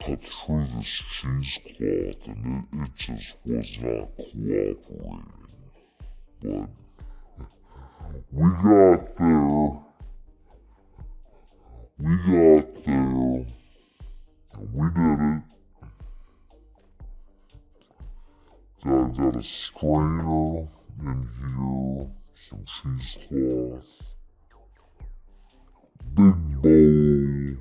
cut through this cheesecloth and it just was not cooperating. But we got there. We got there. And we did it. Got a strainer in here, some cheesecloth, big bowl.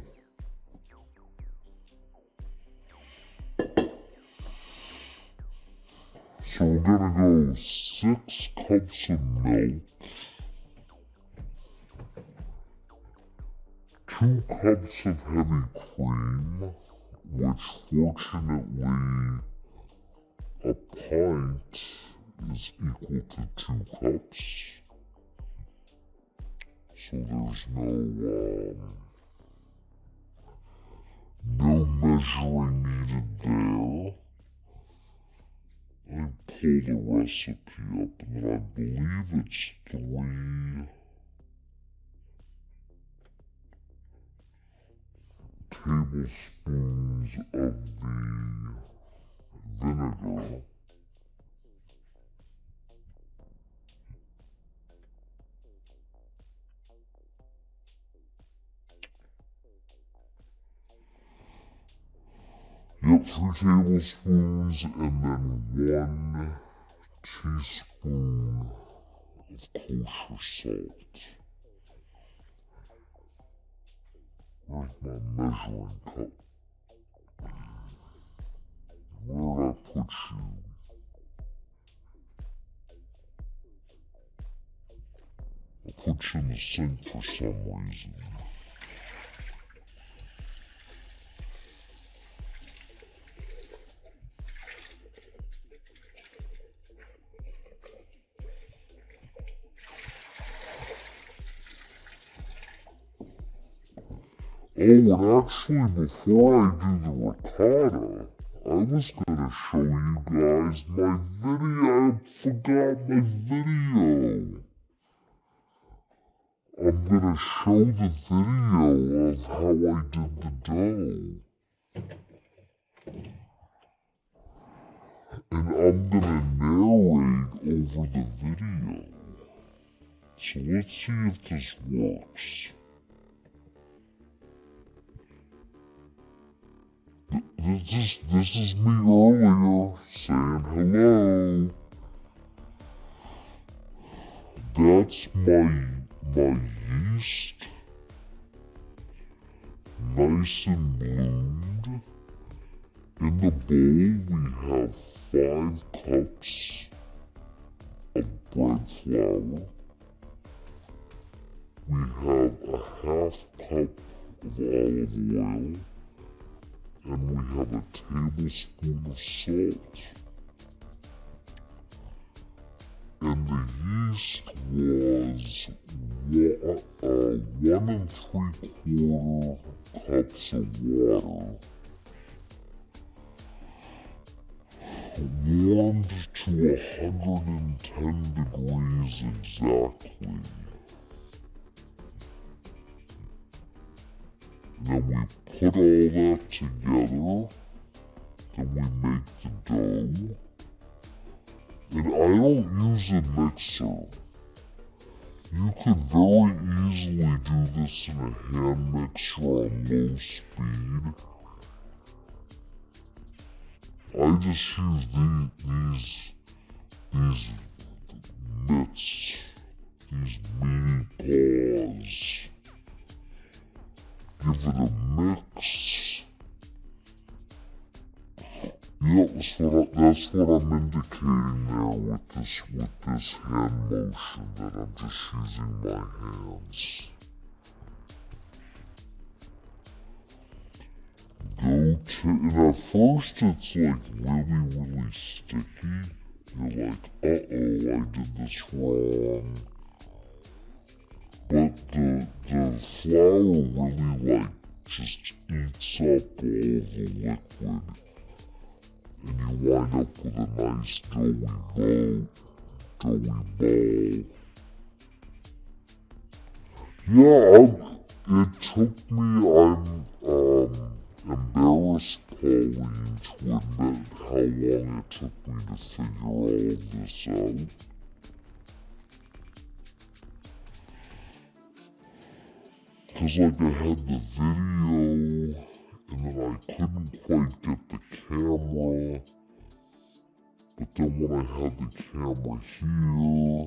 So we're gonna go 6 cups of milk, 2 cups of heavy cream, which fortunately a pint is equal to 2 cups. So there's no measuring needed there. I pull the recipe up and then I believe it's 3 tablespoons of the vinegar. Yep, 3 tablespoons and then 1 teaspoon of kosher salt. Where's my measuring cup? Where did I put you? I put you in the sink for some reason. Oh, and actually, before I do the ricotta, I was gonna show you guys my video. I forgot my video. I'm gonna show the video of how I did the dough. And I'm gonna narrate over the video. So let's see if this works. This is me earlier saying hello. That's my yeast, nice and bloomed. In the bowl we have 5 cups of bread flour. We have a half cup of olive oil. And we have a tablespoon of salt. And the yeast was 1 3/4 cups of water, warmed to 110 degrees exactly. Then we put all that together, then we make the dough. And I don't use a mixer. You could very easily do this in a hand mixer on low speed. I just use these mitts, these meaty paws. Give it a mix. Yep, that's what I'm indicating there with this hand motion, that I'm just using my hands. And at first it's like really sticky. You're like, uh-oh, I did this wrong. But the flour really just eats up all the liquid. And you wind up with a nice doughy ball. Yeah, it took me, embarrass Pauline to admit how long it took me to figure all of this out. Cause like I had the video, and then I couldn't quite get the camera, but then when I had the camera here,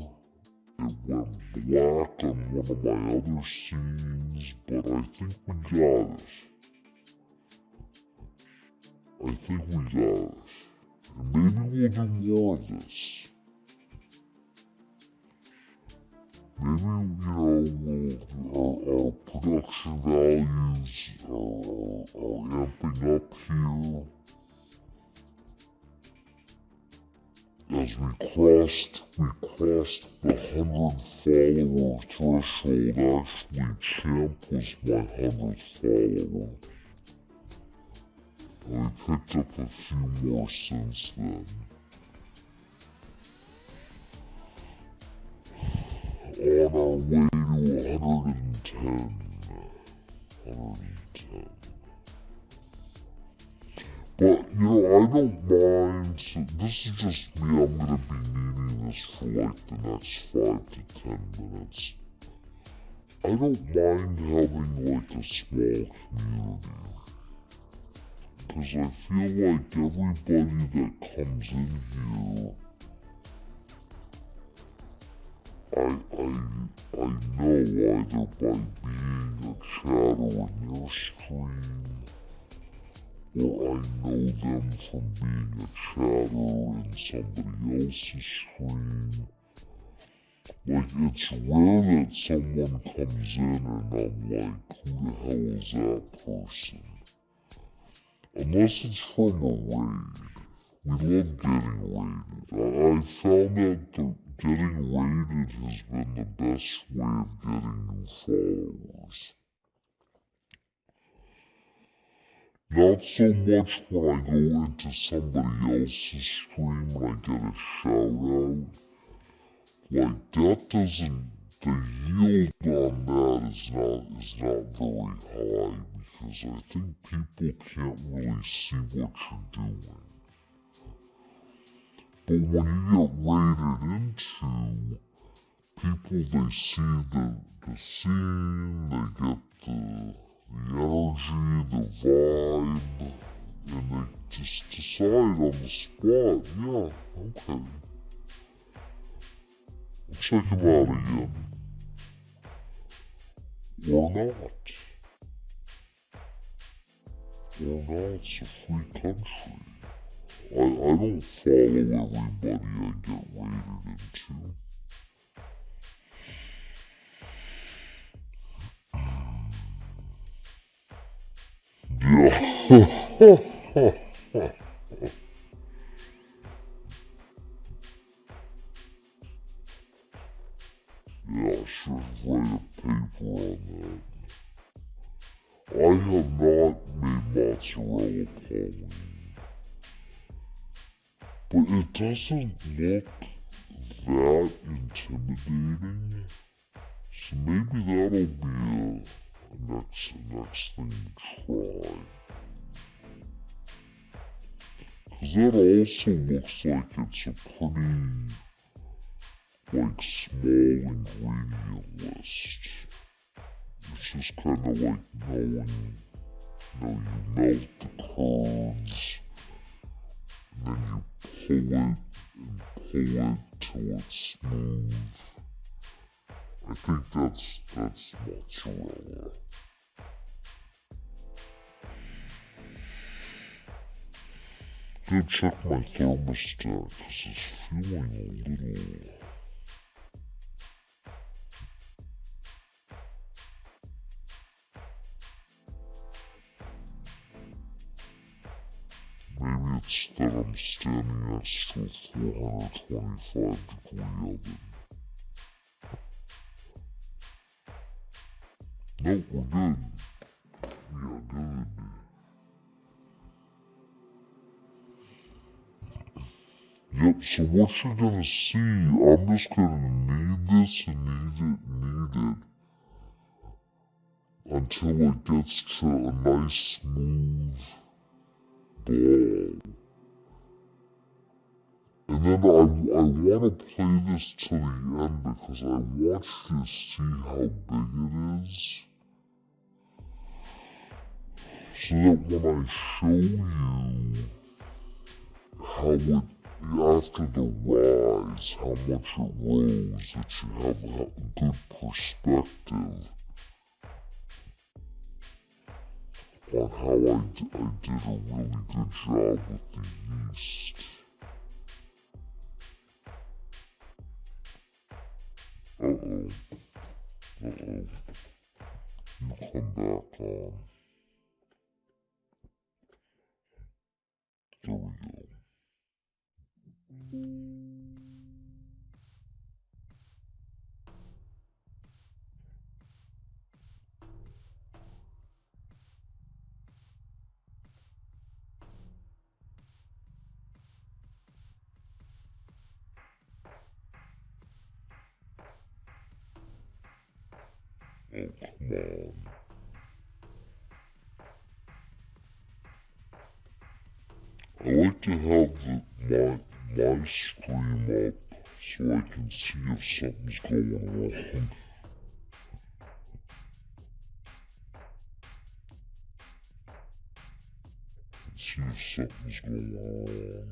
it went black on one of my other scenes, but I think we got it. I think we got it. And maybe we'll do more of this. Maybe, our production values are amping up here. As we crossed the 100 follower threshold. Actually, Champ was my 100th follower. And we picked up a few more since then. On our way to 110. 110. But, I don't mind, so this is just me, I'm gonna be needing this for like the next 5 to 10 minutes. I don't mind having like a small community. Because I feel like everybody that comes in here, I know either by being a chatter in their stream, or I know them from being a chatter in somebody else's stream. Like, it's rare that someone comes in and I'm like, who the hell is that person? Unless it's from a raid. We love getting raided. I found that getting raided has been the best way of getting new followers. Not so much when I go into somebody else's stream and I get a shout out. Like, that doesn't, the yield on that is not very high, because I think people can't really see what you're doing. But when you get raided into, people, they see the scene, they get the energy, the vibe, and they just decide on the spot, yeah, okay. I'll check him out again. Or not. Or not, it's a free country. I don't follow everybody I get raided into. Yeah. Yeah, I should write a paper on that. I have not made mozzarella Pauline. But it doesn't look that intimidating. So maybe that'll be a next thing to try. Cause that also looks like it's a pretty, like, small ingredient list. It's just kind of like knowing, you melt the curds, and then you pull it till it's smooth. I think that's mozzarella. Go check my thermostat, cause it's feeling a little... Maybe it's that I'm standing next to a 425-degree oven. Nope, we're good. We are good. Yep, so what you're gonna see, I'm just gonna knead this and knead it. until it gets to a nice smooth ball. And then I want to play this to the end because I want you to see how big it is. So that when I show you how it, after the rise, how much it rose, that you have a good perspective on how I did a really good job with the yeast. Uh-oh. You come back on. There we go. Oh, come on. I like to have my screen up so I can see if something's going wrong. See if something's going wrong.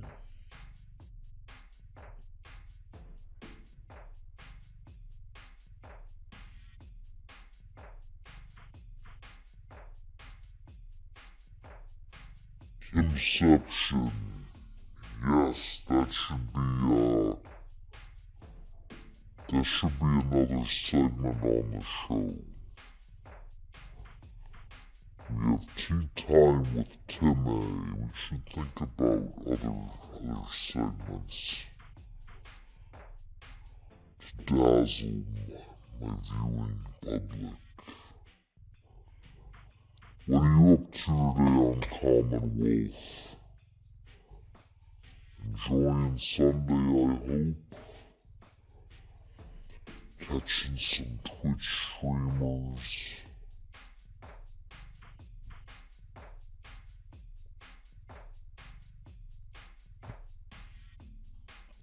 Inception. Yes, that should be another segment on the show. We have tea time with Timmy. We should think about other segments to dazzle my viewing public. What are you up to today on Commonwealth? Enjoying Sunday, I hope. Catching some Twitch streamers.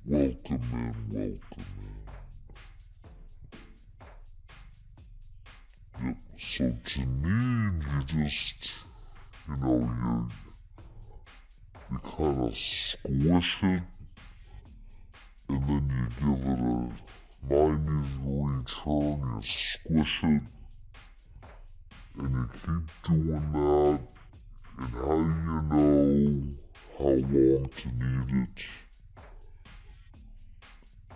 Welcome in. Yep, so Janine, you kind of squish it, and then you give it a 90-degree turn, you squish it, and you keep doing that, and how you know how long to knead it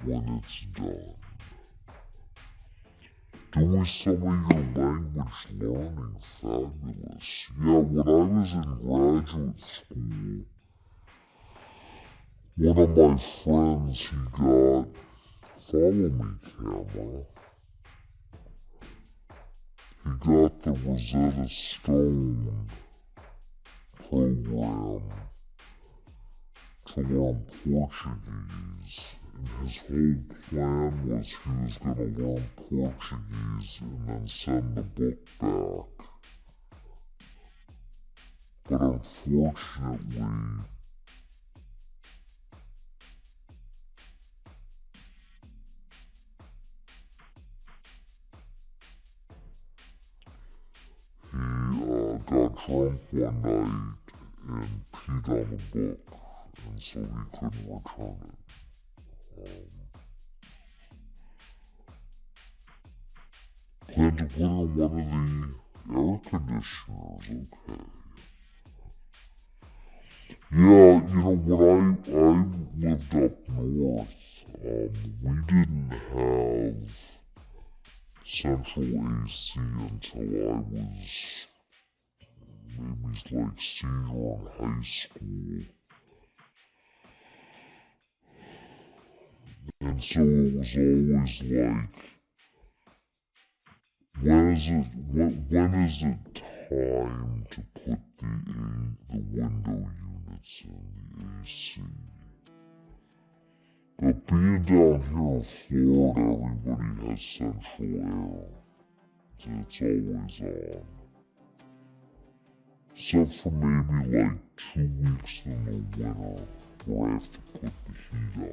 when it's done. Doing some of your language learning, fabulous. Yeah, when I was in graduate school, one of my friends, he got Follow Me camera. He got the Rosetta Stone program to learn Portuguese. And his whole plan was he was going to learn Portuguese and then send the book back. But unfortunately, he got drunk one night and peed on the book, and so he couldn't return it. Plan to put in one of the air conditioners, okay. Yeah, when I lived up north, we didn't have central AC until I was maybe like senior in high school. And so it was always like, when is it time to put the window units in the AC? But being down here in Florida, everybody has central air. and it's always on. Except for maybe like 2 weeks in the winter where I have to put the heat on.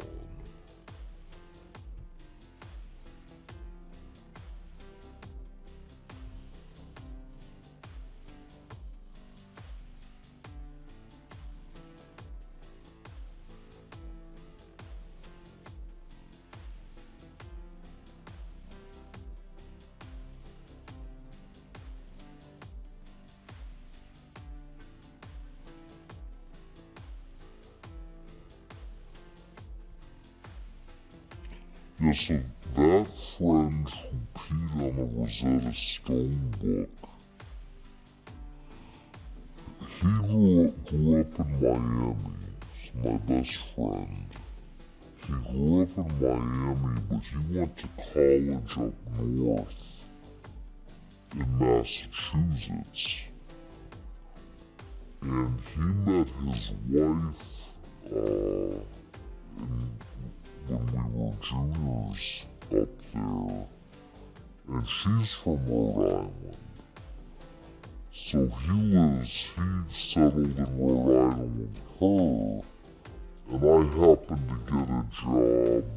Yeah, so that friend who peed on the Rosetta Stone book, he grew up in Miami. He's my best friend. He grew up in Miami, but he went to college up north in Massachusetts. And he met his wife when we were juniors up there, and she's from Rhode Island. So he settled in Rhode Island with her, and I happened to get a job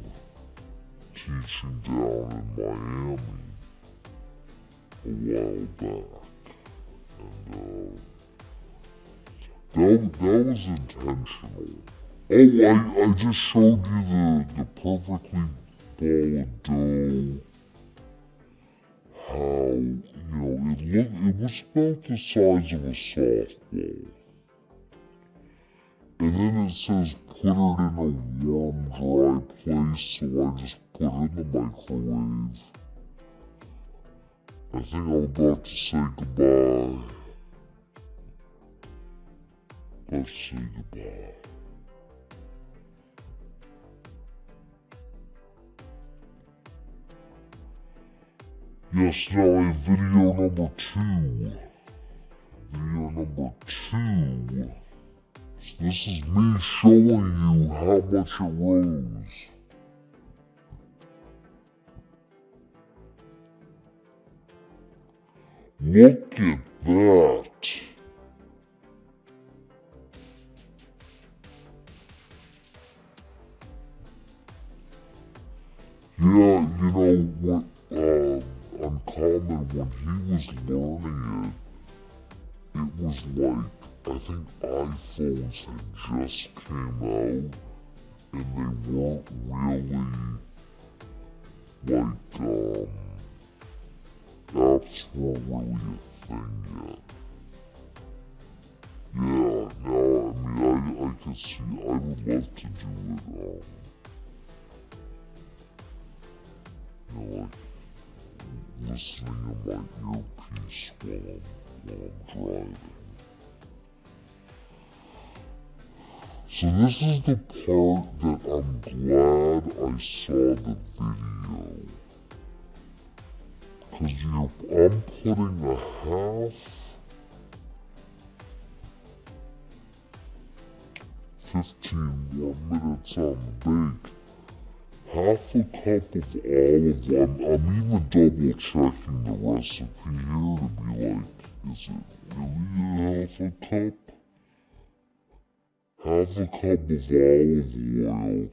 teaching down in Miami a while back. And that was intentional. Oh, I just showed you the perfectly ball of dough. How, it was about the size of a softball. And then it says put it in a warm, dry place, so I just put it in the microwave. I think I'm about to say goodbye. Let's say goodbye. Yes, now in video number 2. Video number 2. So this is me showing you how much it rose. Look at that. Yeah, what, Uncommon, when he was learning it, it was like, I think iPhones had just came out, and they weren't really, apps weren't really a thing yet. Yeah, now, I can see, I would love to do it, listening in my earpiece while I'm driving. So this is the part that I'm glad I saw the video. Because I'm putting a half, 15 more minutes on the bake. Half a cup of olive oil. I'm even double checking the recipe here to be like, is it really a half a cup? Half a cup of olive oil,